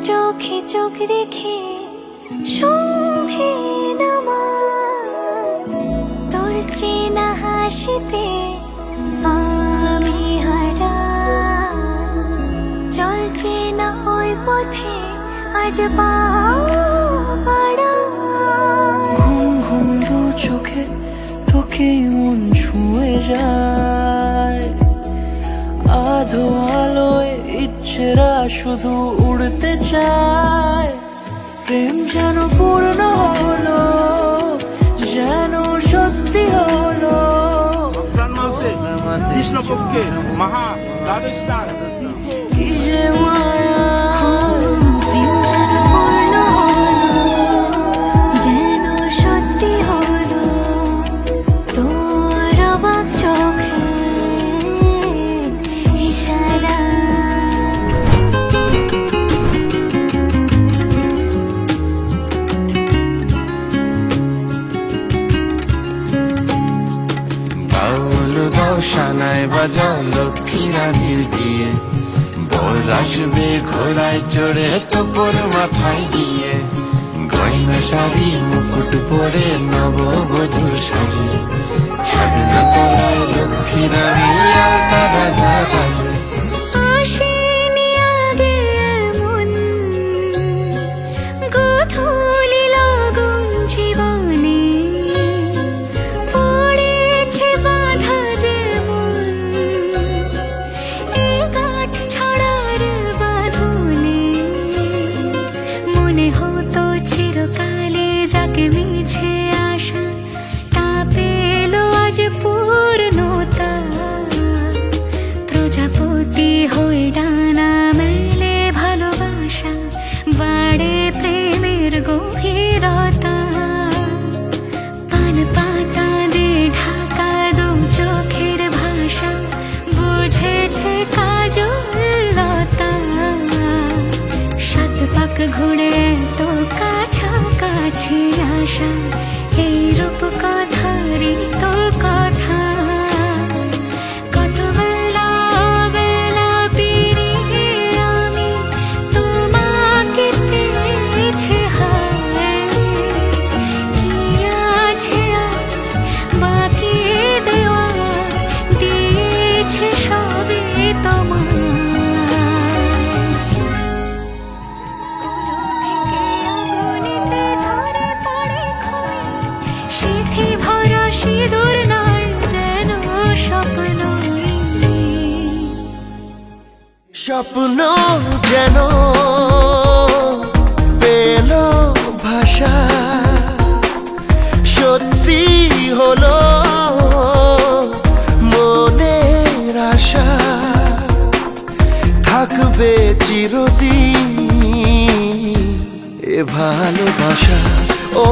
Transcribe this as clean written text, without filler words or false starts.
চোখে চোখ রেখে সন্ধে নামায়, তোর চেনা হাসিতে আমি হারাই। চল চেনা ওই পথে আজ পাড়ায়। ঘুম ঘুম দু চোখে তোকে মন ছুঁয়ে যায়, আধো আলোয় ইচ্ছেরা শুধু উড়তে চায়। প্রেম যেন পূর্ণ হলো, যেন সত্যি হলো। কৃষ্ণপক্ষে মহা দ্বাদশ স্থান। কি যে মায়া, প্রেম যেন পূর্ণ হলো, যেন সত্যি হলো, তোর অবাক চোখে ইশারা। বাউল দাও সানায় বাজাও লক্ষ্মী রানীর বিয়ে, বর আসবে ঘোড়ায় চড়ে তোপর মাথায় দিয়ে। গয়না শাড়ি মুকুট পরে নববধূর সাজে, ছাদনা তলায় লক্ষ্মী রানী আলতা রাগা বাজে। আসেনি আগে এমন গোধূলি লগন জীবনে, পড়েছে বাধা যেমন এ গাঁঠ ছাড়ার বাঁধনে। মনে হতো চিরকালে যাকে মিছে আশা, তা পেল আজ পূর্ণতা। প্রজাপতি হয়ে ডানা মেলে ভালোবাসা, বাড়ে প্রেমের গভীরতা। পান পাতা দিয়ে ঢাকা দু চোখের ভাষা, বুঝেছে কাজলতা। সাত পাক ঘুরে তো কাছাকাছি আসা, এই রূপ কথারই তো কথা। কত বেলা বেলা পেরিয়ে আমি তোমাকে পেয়েছি হায়। কি আছে আর বাকি দেওয়া, দিয়েছে সবই তোমার। থেকে আগুনেতে ঝরে পড়ে খই, সিথি ভরা সিঁদুর নয় যেন স্বপ্নই। স্বপ্ন যেন পেল ভাষা, সত্যি হলো মনের আশা। থাকবে চিরদিন এ ভালোবাসা। ও